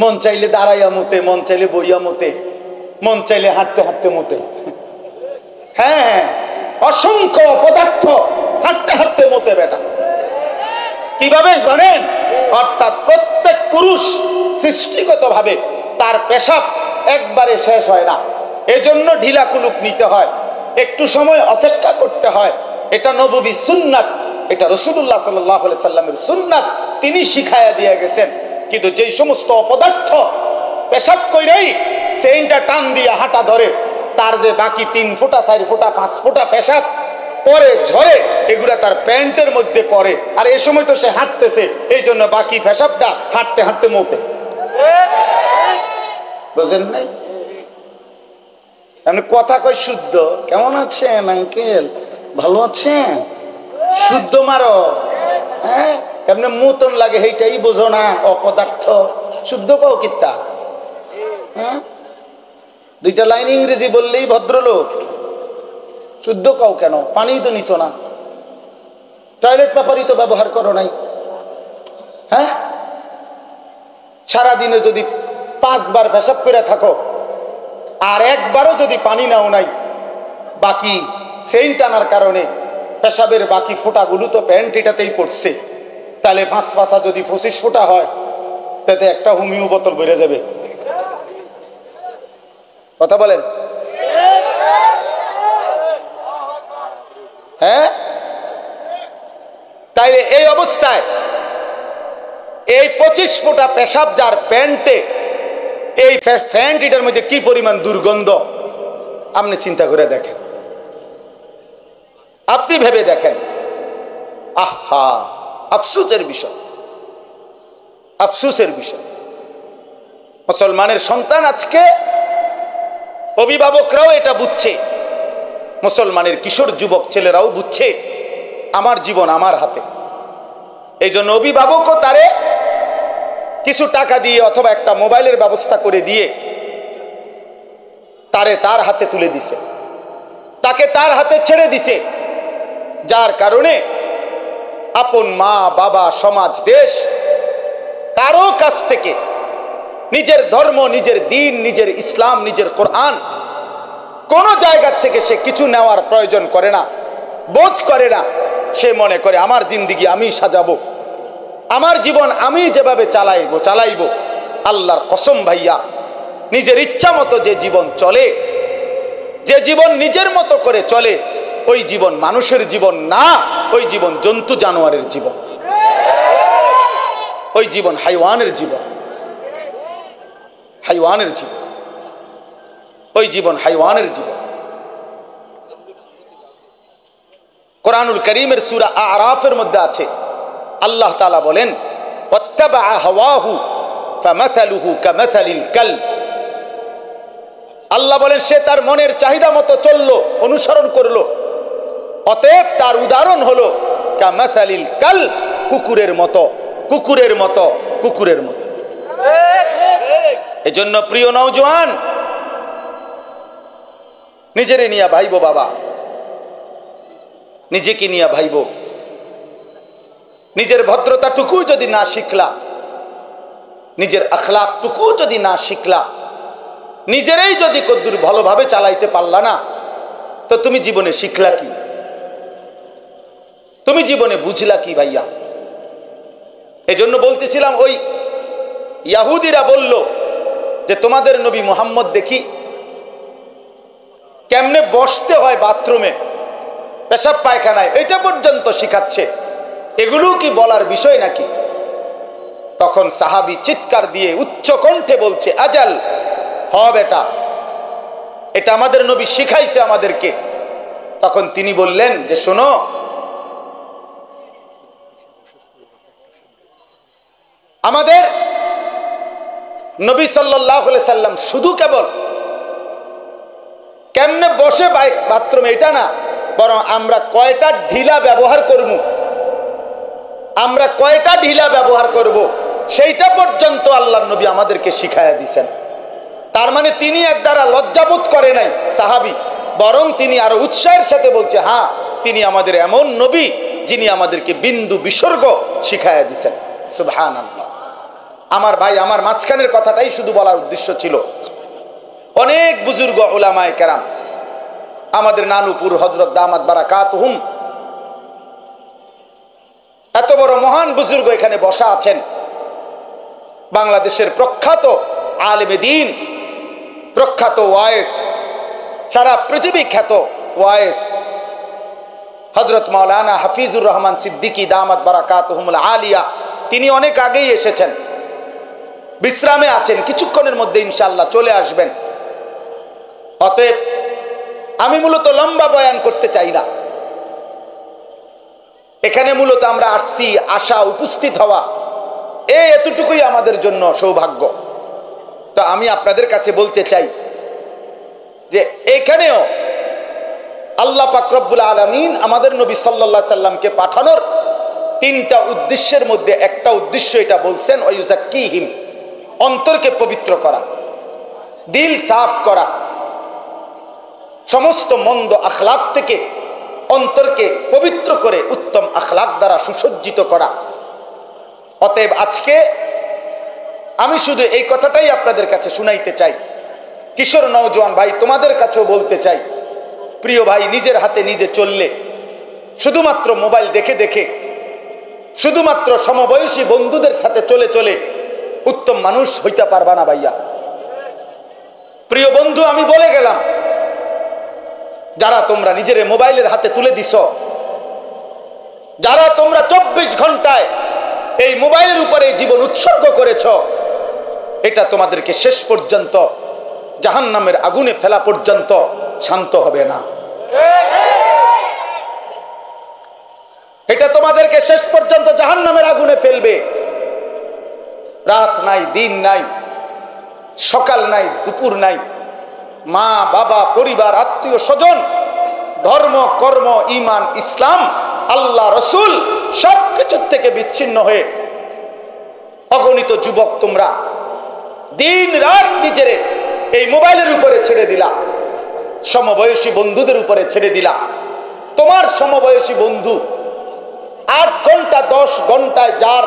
মন চাইলে দাঁড়াইয়া মুতে, মন চাইলে বইয়া মুতে, মন চাইলে হাঁটতে হাঁটতে মুতে। হ্যাঁ হ্যাঁ, অসংখ্য পদার্থ হাঁটতে হাঁটতে মুতে বেটা। কিভাবে জানেন? অর্থাৎ প্রত্যেক পুরুষ সৃষ্টিগত ভাবে তার পেশাব একবারে শেষ হয় না, এজন্য ঢিলা কুলুক নিতে হয়, একটু সময় অপেক্ষা করতে হয়। এটা নববী সুন্নাত, এটা রাসূলুল্লাহ সাল্লাল্লাহু আলাইহি সাল্লামের সুন্নাত, তিনি শিখায়া দিয়ে গেছেন। কিন্তু যেই সমস্ত অপদার্থ পেশাব কইরাই সেইটা টান দিয়া হাঁটা ধরে, তার যে বাকি 3 ফোঁটা 4 ফোঁটা 5 ফোঁটা পেশাব পরে ঝরে, এগুলা তার প্যান্টের মধ্যে পড়ে, আর এই সময় তো সে হাঁটতেছে, এই জন্য বাকি পেশাবটা হাঁটতে হাঁটতে মতে। বুঝেন নাই? আমি কথা কই শুদ্ধ। কেমন আছেন আঙ্কেল, ভালো আছেন? শুদ্ধ মারো। হ্যাঁ, কেমনে মুতন লাগে সেইটাই বোঝো না, অপদার্থ। শুদ্ধ কও কিত্তা? হ্যাঁ, 2টা লাইন ইংরেজি বললেই ভদ্রলোক। শুদ্ধ কও কেন? পানি তো নিছো না, টয়লেট পেপারই তো ব্যবহার করো নাই। হ্যাঁ, সারাদিনে যদি 5 বার পেশাব করে থাকো আর একবারও যদি পানি নাও নাই, বাকি চেইন টানার কারণে পেশাবের বাকি ফোঁটাগুলো তো প্যান্ট এটাতেই পড়ছে, তাহলে 5 পাঁচা যদি 25 ফোঁটা হয়, তাতে একটা হোমিও বোতল বেড়ে যাবে। কথা বলেন। হ্যাঁ, তাইলে এই অবস্থায় এই 25 ফুটা পেশাব যার প্যান্টে, এই প্যান্ট এটার মধ্যে কি পরিমাণ দুর্গন্ধ আপনি চিন্তা করে দেখেন, আপনি ভেবে দেখেন। আহা, আফসোসের বিষয়, আফসোসের বিষয়। মুসলমানের সন্তান আজকে, অভিভাবকরাও এটা বুঝছে, মুসলমানের কিশোর যুবক ছেলেরাও বুঝছে আমার জীবন আমার হাতে। এই জন্য অভিভাবকও তারে কিছু টাকা দিয়ে অথবা একটা মোবাইলের ব্যবস্থা করে দিয়ে তারে তার হাতে তুলে দিছে, তাকে তার হাতে ছেড়ে দিছে, যার কারণে আপন মা বাবা সমাজ দেশ কারো কাছ থেকে নিজের ধর্ম, নিজের দিন, নিজের ইসলাম, নিজের কোরআন কোন জায়গা থেকে সে কিছু নেওয়ার প্রয়োজন করে না, বোধ করে না। সে মনে করে আমার জিন্দেগি আমি সাজাবো, আমার জীবন আমি যেভাবে চালাইবো। আল্লাহর কসম ভাইয়া, নিজের ইচ্ছা মতো যে জীবন চলে, যে জীবন নিজের মতো করে চলে, ওই জীবন মানুষের জীবন না, ওই জীবন জন্তু জানোয়ারের জীবন, ওই জীবন হাইওয়ানের জীবন, হাইওয়ানের জীবন, ওই জীবন হাইওয়ানের জীবন। কোরআনুল কারীমের সূরা আরাফের মধ্যে আছে, আল্লাহ তাআলা বলেন, ওয়াত্তাবা হাওয়াহু ফামাসালুহু কামাসালিল কালব। আল্লাহ বলেন সে তার মনের চাহিদা মতো চললো, অনুসরণ করলো, অতএব তার উদাহরণ হলো কামাসালিল কালব, কুকুরের মতো, কুকুরের মতো, কুকুরের মতো। এজন্য প্রিয় নওজোয়ান, নিজেরে নিয়ে ভাইবো বাবা, নিজেকে নিয়ে ভাইবো। নিজের ভদ্রতাটুকু যদি না শিখলা, নিজের আখলাকটুকু যদি না শিখলা, নিজেরাই যদি কদ্দুর ভালোভাবে চালাইতে পারলা না, তো তুমি জীবনে শিখলা কি? তুমি জীবনে বুঝলা কি ভাইয়া? এজন্য বলতেছিলাম, ওই ইহুদিরা বলল যে তোমাদের নবী মুহাম্মদ দেখি কেমনে বসতে হয় বাথরুমে, পেশাব পায়খানায়, এটা পর্যন্ত শিখাচ্ছে, এগুলো কি বলার বিষয় নাকি? তখন সাহাবী চিৎকার দিয়ে উচ্চ কণ্ঠে বলছে, আজাল, হ বেটা, এটা আমাদের নবী শিখাইছে আমাদেরকে। তখন তিনি বললেন যে শোনো, আমাদের নবী সাল্লাল্লাহু আলাইহি সাল্লাম শুধু কেবল কেমনে বসে বাথরুমে এটা না, বরং আমরা কয়টা ঢিলা ব্যবহার করব, আমরা কয়টা ঢিলা ব্যবহার করব, সেইটা পর্যন্ত আল্লাহর নবী আমাদেরকে শিখাইয়া দিয়েছেন। তার মানে তিনি এর দ্বারা লজ্জাবোধ করে নাই সাহাবী, বরং তিনি আরো উৎসাহের সাথে বলছে, হ্যাঁ, তিনি আমাদের এমন নবী যিনি আমাদেরকে বিন্দু বিসর্গ শিখাইয়া দিয়েছেন। সুবহানাল্লাহ। আমার ভাই, আমার মাঝখানের কথাটাই শুধু বলার উদ্দেশ্য ছিল। অনেক বুজুর্গ উলামায়ে কেরাম, আমাদের নানুপুর হযরত দামাত বারাকাতুহুম, এত বড় মহান বুজুর্গ এখানে বসা আছেন। বাংলাদেশের প্রখ্যাত আলেমে দ্বীন, প্রখ্যাত ওয়াইস, সারা পৃথিবী খ্যাত ওয়াইস হযরত মাওলানা হাফিজুর রহমান সিদ্দিকী দামাত বারাকাতুহুমুল আলিয়া, তিনি অনেক আগেই এসেছেন, বিশ্রামে আছেন, কিছুক্ষণের মধ্যে ইনশাআল্লাহ চলে আসবেন। অতএব আমি মূলত লম্বা বয়ান করতে চাই না, এখানে মূলত আমরা আসছি আশা, উপস্থিত হওয়া, এতটুকুই আমাদের জন্য সৌভাগ্য। তো আমি আপনাদের কাছে বলতে চাই যে এখানেও আল্লাহ পাক রব্বুল আলামিন আমাদের নবী সাল্লাল্লাহু আলাইহি সাল্লামকে পাঠানোর তিনটা উদ্দেশ্যের মধ্যে একটা উদ্দেশ্য এটা বলছেন, ওয়ায়ুযাক্কিহিম, অন্তরকে পবিত্র করা, দিল সাফ করা, সমস্ত মন্দ আখলাক থেকে অন্তরকে পবিত্র করে উত্তম আখলাক দ্বারা সুসজ্জিত করা। অতএব আজকে আমি শুধু এই কথাটাই আপনাদের কাছে শুনাইতে চাই। কিশোর নওজোয়ান ভাই, তোমাদের কাছেও বলতে চাই, প্রিয় ভাই, নিজের হাতে নিজে চললে, শুধুমাত্র মোবাইল দেখে দেখে, শুধুমাত্র সমবয়সী বন্ধুদের সাথে চলে চলে উত্তম মানুষ হইতে পারবা না ভাইয়া। প্রিয় বন্ধু, আমি বলে গেলাম, যারা তোমরা নিজের মোবাইলের হাতে তুলে দিছ, যারা তোমরা 24 ঘন্টায় এই মোবাইলের উপরে জীবন উৎসর্গ করেছ, এটা তোমাদেরকে শেষ পর্যন্ত জাহান্নামের আগুনে ফেলা পর্যন্ত শান্ত হবে না। এটা তোমাদেরকে শেষ পর্যন্ত জাহান্নামের আগুনে ফেলবে। রাত নাই, দিন নাই, সকাল নাই, দুপুর নাই, মা বাবা, পরিবার, আত্মীয় স্বজন, ধর্ম, কর্ম, ঈমান, ইসলাম, আল্লাহ, রসুল সবকিছুর থেকে বিচ্ছিন্ন হয়ে অগণিত যুবক তোমরা দিন রাত নিজেরে এই মোবাইলের উপরে ছেড়ে দিলা, সমবয়সী বন্ধুদের উপরে ছেড়ে দিলা। তোমার সমবয়সী বন্ধু 8 ঘন্টা 10 ঘন্টায় যার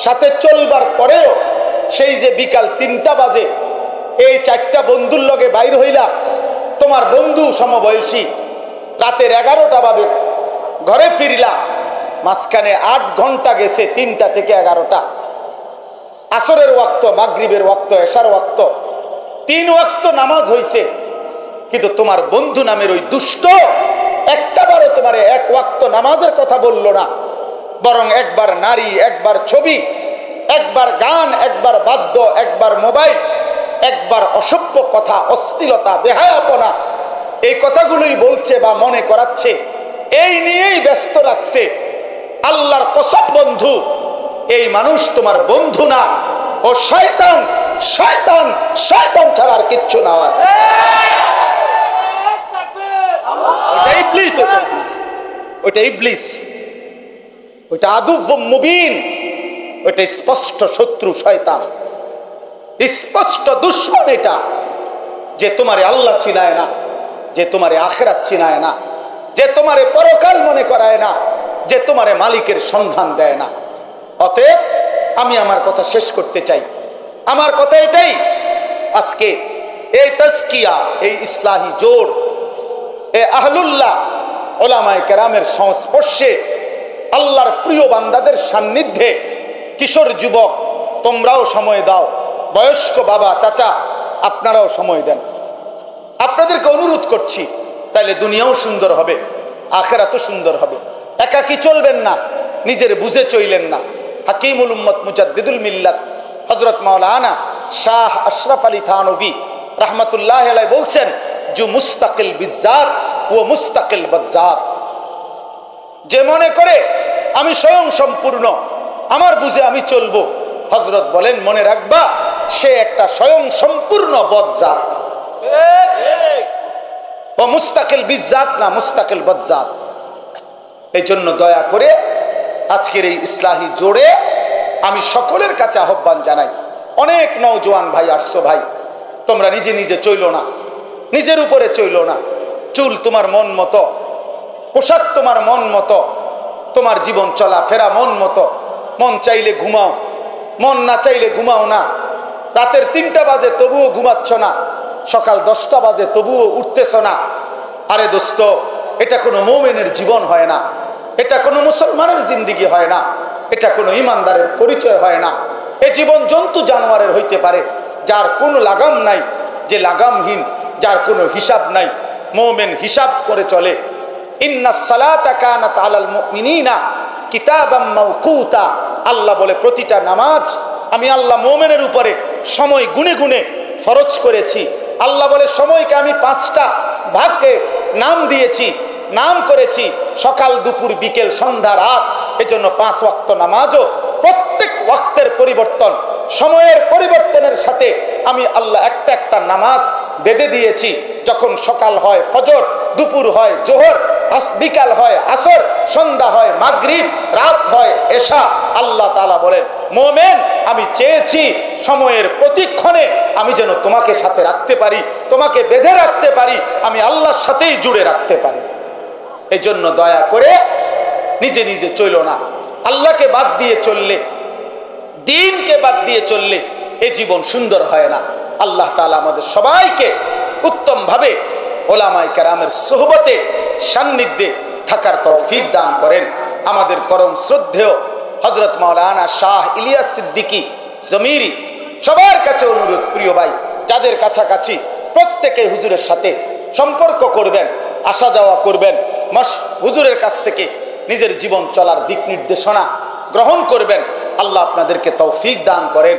সাথে চলবার পরেও সেই যে বিকাল 3টা বাজে এই 4টা বন্ধুর লগে বাইর হইলা, তোমার বন্ধু সমবয়সী রাতের 11টা বাজে ঘরে ফিরলা, মাঝখানে 8 ঘন্টা গেছে, 3টা থেকে 11টা, আসরের ওয়াক্ত, মাগরিবের ওয়াক্ত, এশার ওয়াক্ত, 3 ওয়াক্ত নামাজ হইছে, কিন্তু তোমার বন্ধু নামের ওই দুষ্ট একটাবারও তোমার 1 ওয়াক্ত নামাজের কথা বললো না, বরং একবার নারী, একবার ছবি, একবার গান, একবার বাদ্য, একবার মোবাইল, একবার অসভ্য কথা, অশ্লীলতা, বেহায়াপনা, এই কথাগুলোই বলছে বা মনে করাচ্ছে, এই নিয়েই ব্যস্ত রাখছে। আল্লাহর কসম বন্ধু, এই মানুষ তোমার বন্ধু না, ও শয়তান, শয়তান, শয়তান ছাড়া আর কিচ্ছু না। ওটা ইবলিস, ওটা ইবলিস, ওটা আদুব মুবিন, ওটা স্পষ্ট শত্রু শয়তান, স্পষ্ট দুশমন এটা, যে তোমারে আল্লাহ চিনায় না, যে তোমারে আখিরাত চিনায় না, যে তোমারে পরকাল মনে করায় না, যে তোমারে মালিকের সন্ধান দেয় না। অতএব আমি আমার কথা শেষ করতে চাই। আমার কথা এটাই, আজকে এই তাজকিয়া, এই ইসলাহি জোর, এই আহলুল্লাহ ওলামায়ে কেরামের সংস্পর্শে, আল্লাহর প্রিয় বান্দাদের সান্নিধ্যে কিশোর যুবক তোমরাও সময় দাও, বয়স্ক বাবা চাচা আপনারাও সময় দেন। আপনাদেরকে অনুরোধ করছি, তাইলে দুনিয়াও সুন্দর হবে, আখিরাতও সুন্দর হবে। একাকী চলবেন না, নিজের বুঝে চইলেন না। হাকিমুল উম্মত মুজাদ্দিদুল মিল্লাত হযরত মাওলানা শাহ আশরাফ আলী থানভী রাহমাতুল্লাহ আলাইহি বলছেন, যে মুস্তাকিল বিজাত ও মুস্তাকিল বজাত, যে মনে করে আমি স্বয়ং সম্পূর্ণ, আমার বুঝে আমি চলবো, হযরত বলেন মনে রাখবা সে একটা স্বয়ং সম্পূর্ণ বদজাত। ও মুস্তাকিল বিজাত না, মুস্তাকিল বদজাত। এই জন্য দয়া করে আজকের এই ইসলাহি জোরে আমি সকলের কাছে আহ্বান জানাই। অনেক নওজোয়ান ভাই আসছো, ভাই তোমরা নিজে নিজে চইলো না, নিজের উপরে চইলো না। চুল তোমার মন মতো, পোশাক তোমার মন মতো, তোমার জীবন চলা ফেরা মন মতো, মন চাইলে ঘুমাও, মন না চাইলে ঘুমাও না। রাতের 3টা বাজে তবুও ঘুমাচ্ছ না, সকাল 10টা বাজে তবুও উঠতেছ না। আরে দোস্ত, এটা কোনো মুমিনের জীবন হয় না, এটা কোনো মুসলমানের জিন্দিগি হয় না, এটা কোনো ইমানদারের পরিচয় হয় না। এ জীবন জন্তু জানোয়ারের হইতে পারে, যার কোনো লাগাম নাই, যে লাগামহীন, যার কোনো হিসাব নাই। মুমিন হিসাব করে চলে। ইন্নাস সালাতা কানাত আলাল মুমিনিনা কিতাবাম মাওকুতা, আল্লাহ বলে প্রতিটা নামাজ আমি আল্লাহ মুমিনের উপরে সময় গুনে গুনে ফরজ করেছি। আল্লাহ বলে সময়কে আমি 5টা ভাগে নাম দিয়েছি, নাম করেছি, সকাল, দুপুর, বিকেল, সন্ধ্যা, রাত। এজন্য 5 ওয়াক্ত নামাজও প্রত্যেক ওয়াক্তের পরিবর্তন, সময়ের পরিবর্তনের সাথে আমি আল্লাহ একটা একটা নামাজ বেঁধে দিয়েছি। যখন সকাল হয় ফজর, দুপুর হয় জোহর, বিকাল হয় আসর, সন্ধ্যা হয় মাগরিব, রাত হয় এশা। আল্লাহ তাআলা বলেন, মুমিন আমি চেয়েছি সময়ের প্রতিক্ষণে আমি যেন তোমাকে সাথে রাখতে পারি, তোমাকে বেঁধে রাখতে পারি, আমি আল্লাহর সাথেই জুড়ে রাখতে পারি। এই জন্য দয়া করে নিজে নিজে চইল না। আল্লাহকে বাদ দিয়ে চললে, দিনকে বাদ দিয়ে চললে এ জীবন সুন্দর হয় না। আল্লাহ তাআলা আমাদের সবাইকে উত্তম ভাবে ওলামায়ে কেরামের সোহবতে সান্নিধ্যে থাকার তৌফিক দান করেন। আমাদের পরম শ্রদ্ধেয় হযরত মাওলানা শাহ ইলিয়াস সিদ্দিকী জমিরি সবার কাছে অনুরোধ, প্রিয় ভাই যাদের কাছাকাছি প্রত্যেকে হুজুরের সাথে সম্পর্ক করবেন, আসা যাওয়া করবেন, হুজুরের কাছ থেকে নিজের জীবন চলার দিক নির্দেশনা গ্রহণ করবেন। আল্লাহ আপনাদেরকে তৌফিক দান করেন।